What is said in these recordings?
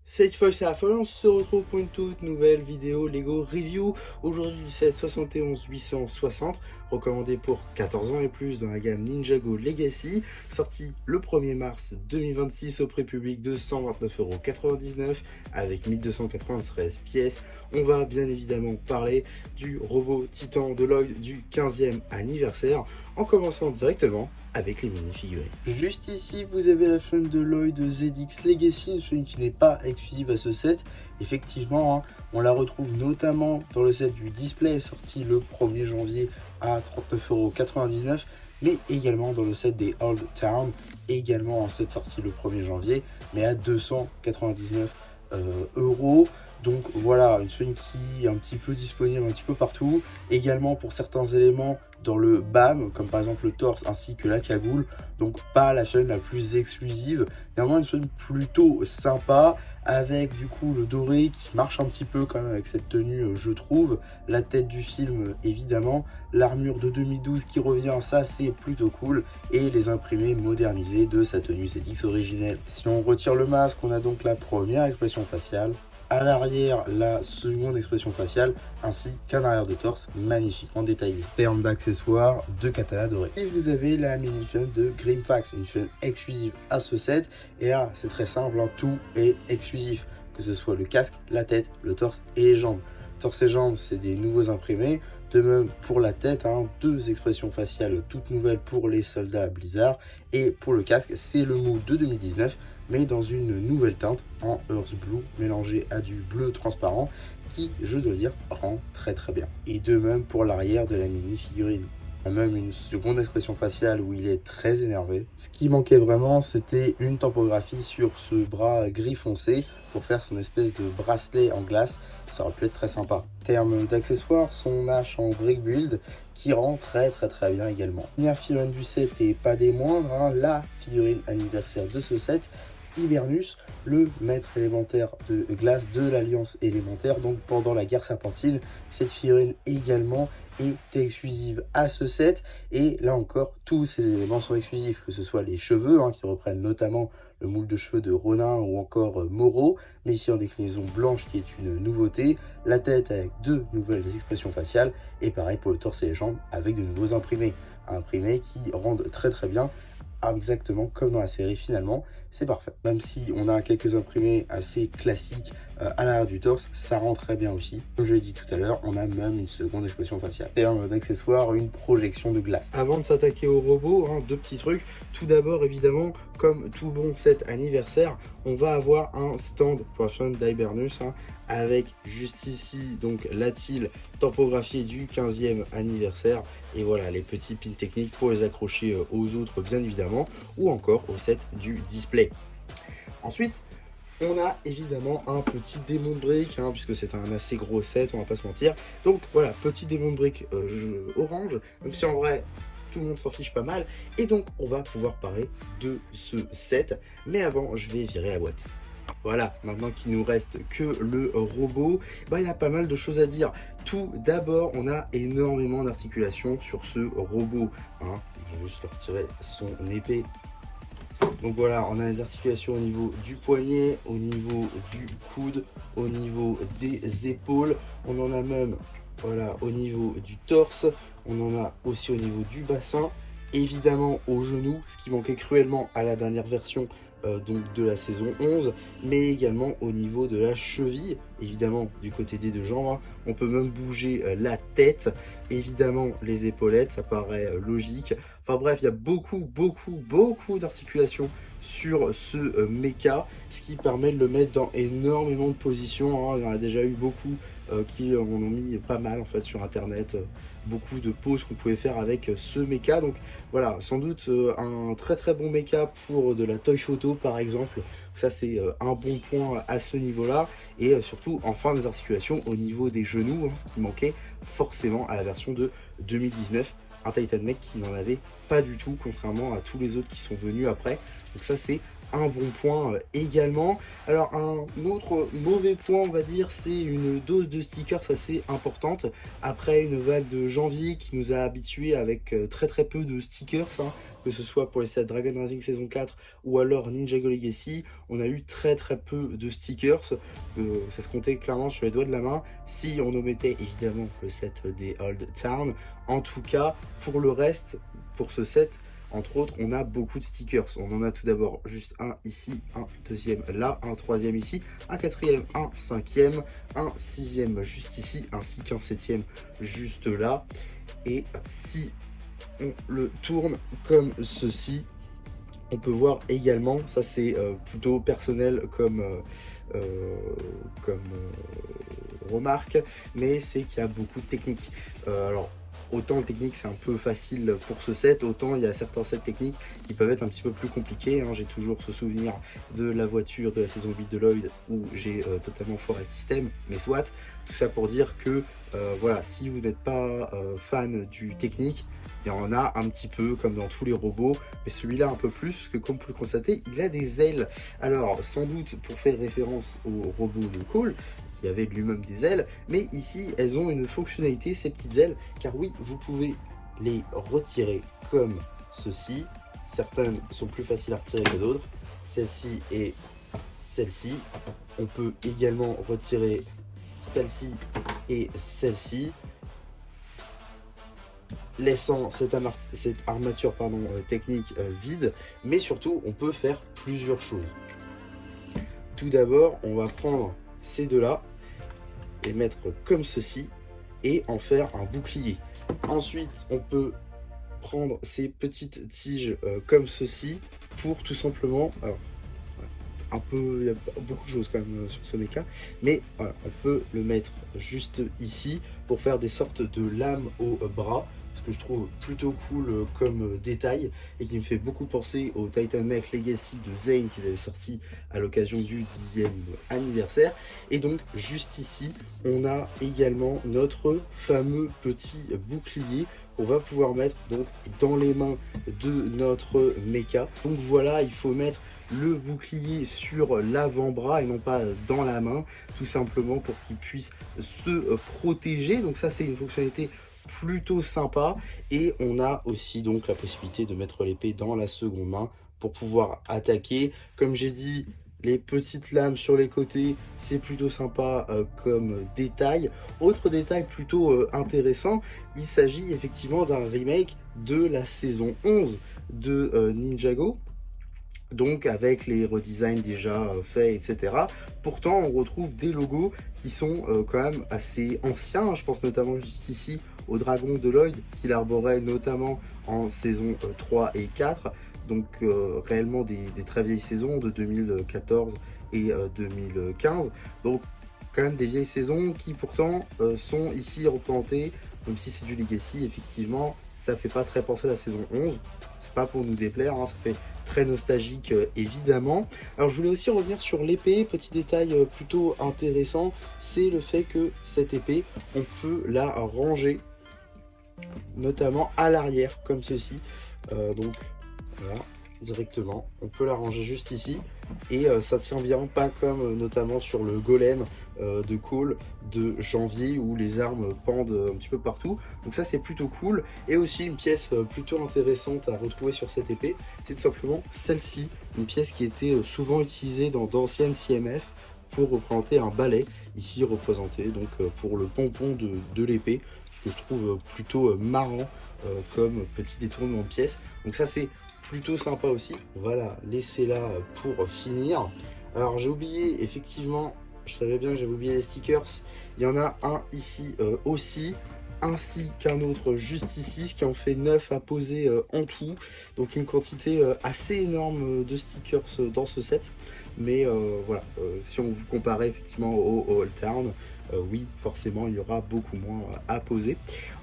Cette fois c'est la fin, on se retrouve pour une toute nouvelle vidéo Lego Review. Aujourd'hui du set 71 860, recommandé pour 14 ans et plus dans la gamme Ninjago Legacy, sorti le 1er mars 2026 au prix public de 129,99 € avec 1293 pièces. On va bien évidemment parler du robot Titan de Lloyd du 15e anniversaire, en commençant directement avec les mini-figurines. Juste ici, vous avez la fun de Lloyd ZX Legacy, une fun qui n'est pas exclusive à ce set. Effectivement, on la retrouve notamment dans le set du display sorti le 1er janvier à 39,99 €, mais également dans le set des Old Town, également en set sorti le 1er janvier, mais à 299 €. Donc voilà, une fun qui est un petit peu disponible un petit peu partout, également pour certains éléments dans le BAM, comme par exemple le torse ainsi que la cagoule. Donc pas la fun la plus exclusive, néanmoins une fun plutôt sympa, avec du coup le doré qui marche un petit peu quand même avec cette tenue, je trouve. La tête du film évidemment, l'armure de 2012 qui revient, ça c'est plutôt cool, et les imprimés modernisés de sa tenue ZX originelle. Si on retire le masque, on a donc la première expression faciale, à l'arrière la seconde expression faciale, ainsi qu'un arrière de torse magnifiquement détaillé. En termes d'accessoires, de katana doré. Et vous avez la mini fun de Grimfax, une fun exclusive à ce set. Et là c'est très simple, tout est exclusif, que ce soit le casque, la tête, le torse et les jambes. Torse et jambes, c'est des nouveaux imprimés. De même pour la tête, deux expressions faciales toutes nouvelles pour les soldats Blizzard. Et pour le casque, c'est le mood de 2019, mais dans une nouvelle teinte en Earth Blue mélangé à du bleu transparent qui, je dois dire, rend très bien. Et de même pour l'arrière de la mini figurine. Il y a même une seconde expression faciale où il est très énervé. Ce qui manquait vraiment, c'était une tempographie sur ce bras gris foncé pour faire son espèce de bracelet en glace. Ça aurait pu être très sympa. En termes d'accessoires, son hache en brick build qui rend très bien également. Première figurine du set et pas des moindres, la figurine anniversaire de ce set, Hibernus, le maître élémentaire de glace de l'Alliance élémentaire, donc pendant la guerre serpentine. Cette figurine également est exclusive à ce set, et là encore tous ces éléments sont exclusifs, que ce soit les cheveux qui reprennent notamment le moule de cheveux de Ronin ou encore Moreau, mais ici en déclinaison blanche qui est une nouveauté, la tête avec deux nouvelles expressions faciales, et pareil pour le torse et les jambes avec de nouveaux imprimés qui rendent très bien, exactement comme dans la série. Finalement c'est parfait, même si on a quelques imprimés assez classiques à l'arrière du torse, ça rend très bien aussi. Comme je l'ai dit tout à l'heure, on a même une seconde expression faciale. En termes d'accessoires, une projection de glace. Avant de s'attaquer au robot, deux petits trucs. Tout d'abord, évidemment, comme tout bon set anniversaire, on va avoir un stand pour la fun d'Hibernus, avec juste ici donc la tile tempographiée du 15e anniversaire, et voilà les petits pins techniques pour les accrocher aux autres bien évidemment, ou encore au set du display. Ensuite, on a évidemment un petit démon de briques, puisque c'est un assez gros set, on va pas se mentir. Donc voilà, petit démon de briques orange, même si en vrai tout le monde s'en fiche pas mal. Et donc on va pouvoir parler de ce set, mais avant je vais virer la boîte. Voilà, maintenant qu'il nous reste que le robot, il y a pas mal de choses à dire. Tout d'abord, on a énormément d'articulations sur ce robot. Je vais juste retirer son épée. Donc voilà, on a des articulations au niveau du poignet, au niveau du coude, au niveau des épaules. On en a même au niveau du torse. On en a aussi au niveau du bassin. Évidemment au genou, ce qui manquait cruellement à la dernière version donc de la saison 11, mais également au niveau de la cheville, évidemment du côté des deux jambes. On peut même bouger la tête, évidemment les épaulettes, ça paraît logique. Enfin bref, il y a beaucoup d'articulations sur ce mecha, ce qui permet de le mettre dans énormément de positions. Il y en a déjà eu beaucoup qui en ont mis pas mal en fait sur internet, beaucoup de poses qu'on pouvait faire avec ce mecha. Donc voilà, sans doute un très bon mecha pour de la toy photo par exemple. Ça c'est un bon point à ce niveau là, et surtout enfin des articulations au niveau des genoux, ce qui manquait forcément à la version de 2019, un Titan Mech qui n'en avait pas du tout, contrairement à tous les autres qui sont venus après. Donc ça c'est un bon point également. Alors un autre mauvais point, on va dire, c'est une dose de stickers assez importante. Après une vague de janvier qui nous a habitués avec très peu de stickers, hein, que ce soit pour les sets Dragon Rising saison 4 ou alors Ninjago Legacy, on a eu très peu de stickers. Ça se comptait clairement sur les doigts de la main, si on omettait évidemment le set des Old Town. En tout cas, pour le reste, pour ce set, entre autres, on a beaucoup de stickers. On en a tout d'abord juste un ici, un deuxième là, un troisième ici, un quatrième, un cinquième, un sixième juste ici, ainsi qu'un septième juste là. Et si on le tourne comme ceci, on peut voir également, ça c'est plutôt personnel comme remarque, mais c'est qu'il y a beaucoup de techniques. Alors, autant le technique c'est un peu facile pour ce set, autant il y a certains sets techniques qui peuvent être un petit peu plus compliqués, hein. J'ai toujours ce souvenir de la voiture de la saison 8 de Lloyd où j'ai totalement foiré le système, mais soit, tout ça pour dire que voilà, si vous n'êtes pas fan du technique, il y en a un petit peu comme dans tous les robots, mais celui-là un peu plus, parce que comme vous pouvez le constater, il a des ailes. Alors, sans doute pour faire référence au robot de Cole, qui avait lui-même des ailes, mais ici, elles ont une fonctionnalité, ces petites ailes, car oui, vous pouvez les retirer comme ceci. Certaines sont plus faciles à retirer que d'autres, celle-ci et celle-ci. On peut également retirer celle-ci et celle-ci, laissant cette armature technique vide, mais surtout on peut faire plusieurs choses. Tout d'abord, on va prendre ces deux-là, les mettre comme ceci, et en faire un bouclier. Ensuite, on peut prendre ces petites tiges comme ceci, pour tout simplement... Alors, un peu, il y a beaucoup de choses quand même sur ce mecha, mais voilà, on peut le mettre juste ici pour faire des sortes de lames au bras, ce que je trouve plutôt cool comme détail et qui me fait beaucoup penser au Titan Mech Legacy de Zane qu'ils avaient sorti à l'occasion du 10e anniversaire. Et donc juste ici on a également notre fameux petit bouclier qu'on va pouvoir mettre donc dans les mains de notre mecha. Donc voilà, il faut mettre le bouclier sur l'avant-bras et non pas dans la main, tout simplement pour qu'il puisse se protéger. Donc ça c'est une fonctionnalité plutôt sympa, et on a aussi donc la possibilité de mettre l'épée dans la seconde main pour pouvoir attaquer. Comme j'ai dit, les petites lames sur les côtés, c'est plutôt sympa comme détail. Autre détail plutôt intéressant, il s'agit effectivement d'un remake de la saison 11 de Ninjago, donc avec les redesigns déjà faits, etc. Pourtant, on retrouve des logos qui sont quand même assez anciens. Je pense notamment juste ici au dragon de Lloyd, qu'il arborait notamment en saison 3 et 4. Donc réellement des très vieilles saisons de 2014 et 2015. Donc quand même des vieilles saisons qui pourtant sont ici représentées, même si c'est du Legacy, effectivement, ça fait pas très penser à la saison 11. C'est pas pour nous déplaire, hein, ça fait très nostalgique évidemment. Alors je voulais aussi revenir sur l'épée. Petit détail plutôt intéressant, c'est le fait que cette épée, on peut la ranger notamment à l'arrière comme ceci. Donc voilà, directement on peut la ranger juste ici, et ça tient bien, pas comme notamment sur le golem de Cole de janvier où les armes pendent un petit peu partout. Donc ça c'est plutôt cool. Et aussi une pièce plutôt intéressante à retrouver sur cette épée, c'est tout simplement celle-ci, une pièce qui était souvent utilisée dans d'anciennes CMF pour représenter un balai, ici représenté donc pour le pompon de l'épée, ce que je trouve plutôt marrant comme petit détournement de pièce. Donc ça c'est plutôt sympa aussi. On va la laisser là pour finir. Alors j'ai oublié, effectivement, je savais bien que j'avais oublié les stickers. Il y en a un ici aussi, ainsi qu'un autre juste ici, ce qui en fait 9 à poser en tout. Donc une quantité assez énorme de stickers dans ce set. Mais voilà, si on vous comparait effectivement au Old Town, oui, forcément, il y aura beaucoup moins à poser.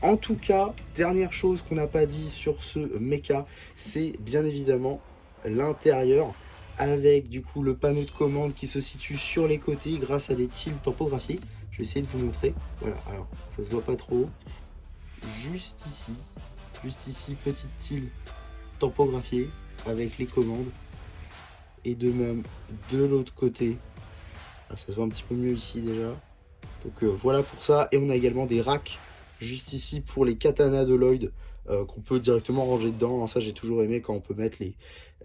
En tout cas, dernière chose qu'on n'a pas dit sur ce mecha, c'est bien évidemment l'intérieur, avec du coup le panneau de commande qui se situe sur les côtés grâce à des tiles tampographiées. Je vais essayer de vous montrer. Voilà, alors ça se voit pas trop. Juste ici, petite tile tampographiée avec les commandes. et de même de l'autre côté. Ah, ça se voit un petit peu mieux ici déjà. Donc voilà pour ça. Et on a également des racks juste ici pour les katanas de Lloyd qu'on peut directement ranger dedans. Ça, j'ai toujours aimé quand on peut mettre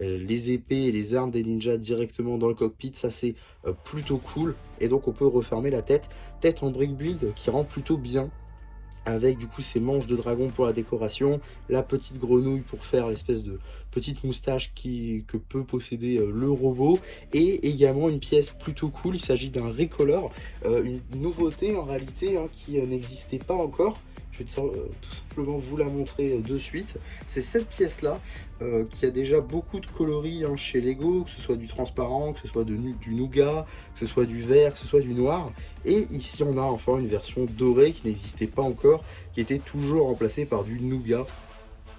les épées et les armes des ninjas directement dans le cockpit. Ça, c'est plutôt cool. Et donc, on peut refermer la tête. Tête en brick build qui rend plutôt bien, avec du coup ces manches de dragon pour la décoration, la petite grenouille pour faire l'espèce de petite moustache que peut posséder le robot, et également une pièce plutôt cool. Il s'agit d'un recolor, une nouveauté en réalité qui n'existait pas encore. Je vais tout simplement vous la montrer de suite. C'est cette pièce-là qui a déjà beaucoup de coloris chez Lego, que ce soit du transparent, que ce soit du nougat, que ce soit du vert, que ce soit du noir. Et ici, on a enfin une version dorée qui n'existait pas encore, qui était toujours remplacée par du nougat.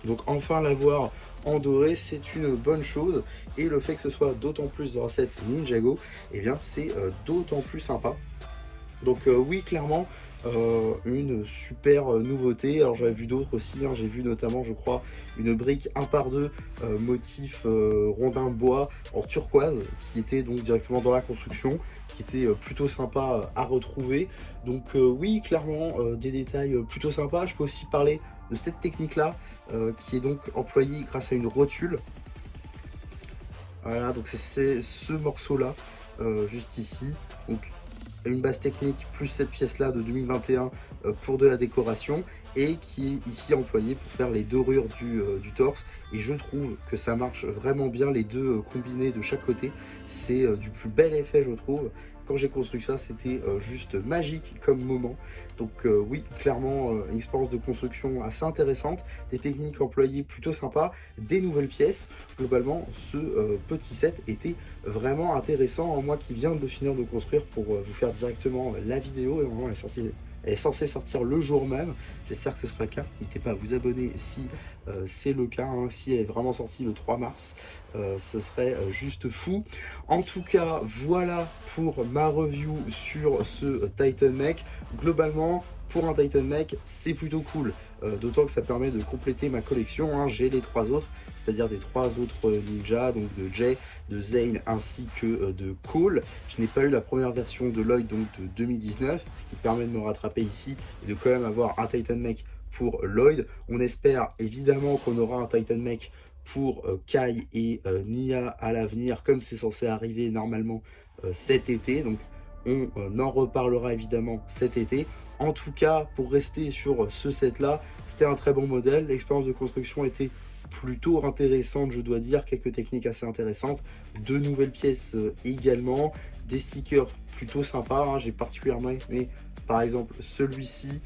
Donc enfin l'avoir en doré, c'est une bonne chose. Et le fait que ce soit d'autant plus dans cette Ninjago, eh bien c'est d'autant plus sympa. Donc oui, clairement, une super nouveauté. Alors j'avais vu d'autres aussi, j'ai vu notamment, je crois, une brique 1x2 motif rondin bois en turquoise, qui était donc directement dans la construction, qui était plutôt sympa à retrouver. Donc oui, clairement, des détails plutôt sympas. Je peux aussi parler de cette technique là, qui est donc employée grâce à une rotule. Voilà, donc c'est ce morceau là, juste ici. Donc une base technique plus cette pièce là de 2021 pour de la décoration, et qui est ici employée pour faire les dorures du torse. Et je trouve que ça marche vraiment bien, les deux combinés de chaque côté. C'est du plus bel effet, je trouve. Quand j'ai construit ça, c'était juste magique comme moment. Donc oui, clairement, une expérience de construction assez intéressante, des techniques employées plutôt sympas, des nouvelles pièces. Globalement, ce petit set était vraiment intéressant. Moi qui viens de finir de construire pour vous faire directement la vidéo, et vraiment elle est censée sortir le jour même. J'espère que ce sera le cas. N'hésitez pas à vous abonner si c'est le cas. Si elle est vraiment sortie le 3 mars, ce serait juste fou. En tout cas, voilà pour ma review sur ce Titan Mech. Globalement, pour un Titan Mech, c'est plutôt cool. D'autant que ça permet de compléter ma collection. J'ai les trois autres, c'est-à-dire des trois autres ninjas, donc de Jay, de Zane ainsi que de Cole. Je n'ai pas eu la première version de Lloyd, donc de 2019, ce qui permet de me rattraper ici et de quand même avoir un Titan Mech pour Lloyd. On espère évidemment qu'on aura un Titan Mech pour Kai et Nia à l'avenir, comme c'est censé arriver normalement cet été. Donc on en reparlera évidemment cet été. En tout cas, pour rester sur ce set là, c'était un très bon modèle. L'expérience de construction était plutôt intéressante, je dois dire. Quelques techniques assez intéressantes, de nouvelles pièces également, des stickers plutôt sympas. J'ai particulièrement aimé par exemple celui-ci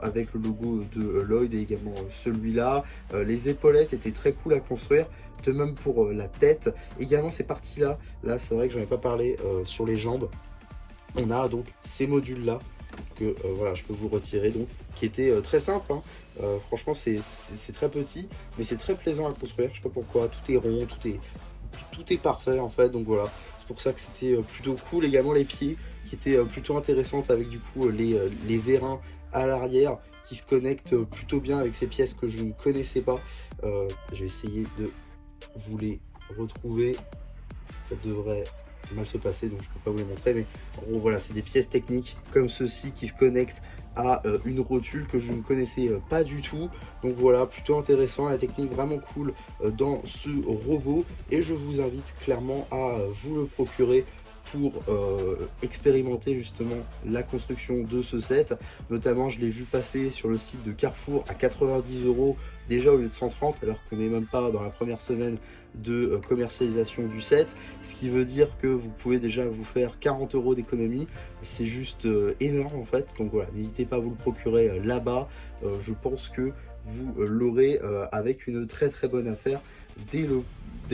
avec le logo de Lloyd, et également celui-là. Les épaulettes étaient très cool à construire, de même pour la tête. Également ces parties là c'est vrai que j'en ai pas parlé, sur les jambes. On a donc ces modules là que voilà, je peux vous retirer, donc qui était très simple. Franchement, c'est très petit, mais c'est très plaisant à construire. Je sais pas pourquoi, tout est rond, tout est parfait en fait. Donc voilà, c'est pour ça que c'était plutôt cool. Également les pieds qui étaient plutôt intéressantes, avec du coup les vérins à l'arrière qui se connectent plutôt bien avec ces pièces que je ne connaissais pas. Je vais essayer de vous les retrouver. Ça devrait mal se passer, donc je peux pas vous les montrer, mais en gros voilà, c'est des pièces techniques comme ceci qui se connectent à une rotule que je ne connaissais pas du tout. Donc voilà, plutôt intéressant, la technique vraiment cool dans ce robot, et je vous invite clairement à vous le procurer pour expérimenter justement la construction de ce set. Notamment, je l'ai vu passer sur le site de Carrefour à 90 € déjà au lieu de 130, alors qu'on n'est même pas dans la première semaine de commercialisation du set, ce qui veut dire que vous pouvez déjà vous faire 40 € d'économie. C'est juste énorme en fait. Donc voilà, n'hésitez pas à vous le procurer là-bas. Je pense que vous l'aurez avec une très bonne affaire dès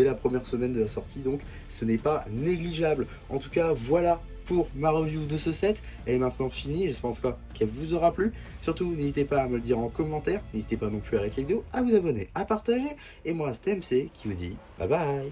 la première semaine de la sortie, donc ce n'est pas négligeable. En tout cas, voilà pour ma review de ce set. Elle est maintenant finie, j'espère en tout cas qu'elle vous aura plu. Surtout, n'hésitez pas à me le dire en commentaire, n'hésitez pas non plus à liker la vidéo, à vous abonner, à partager. Et moi, c'était MC qui vous dit bye bye.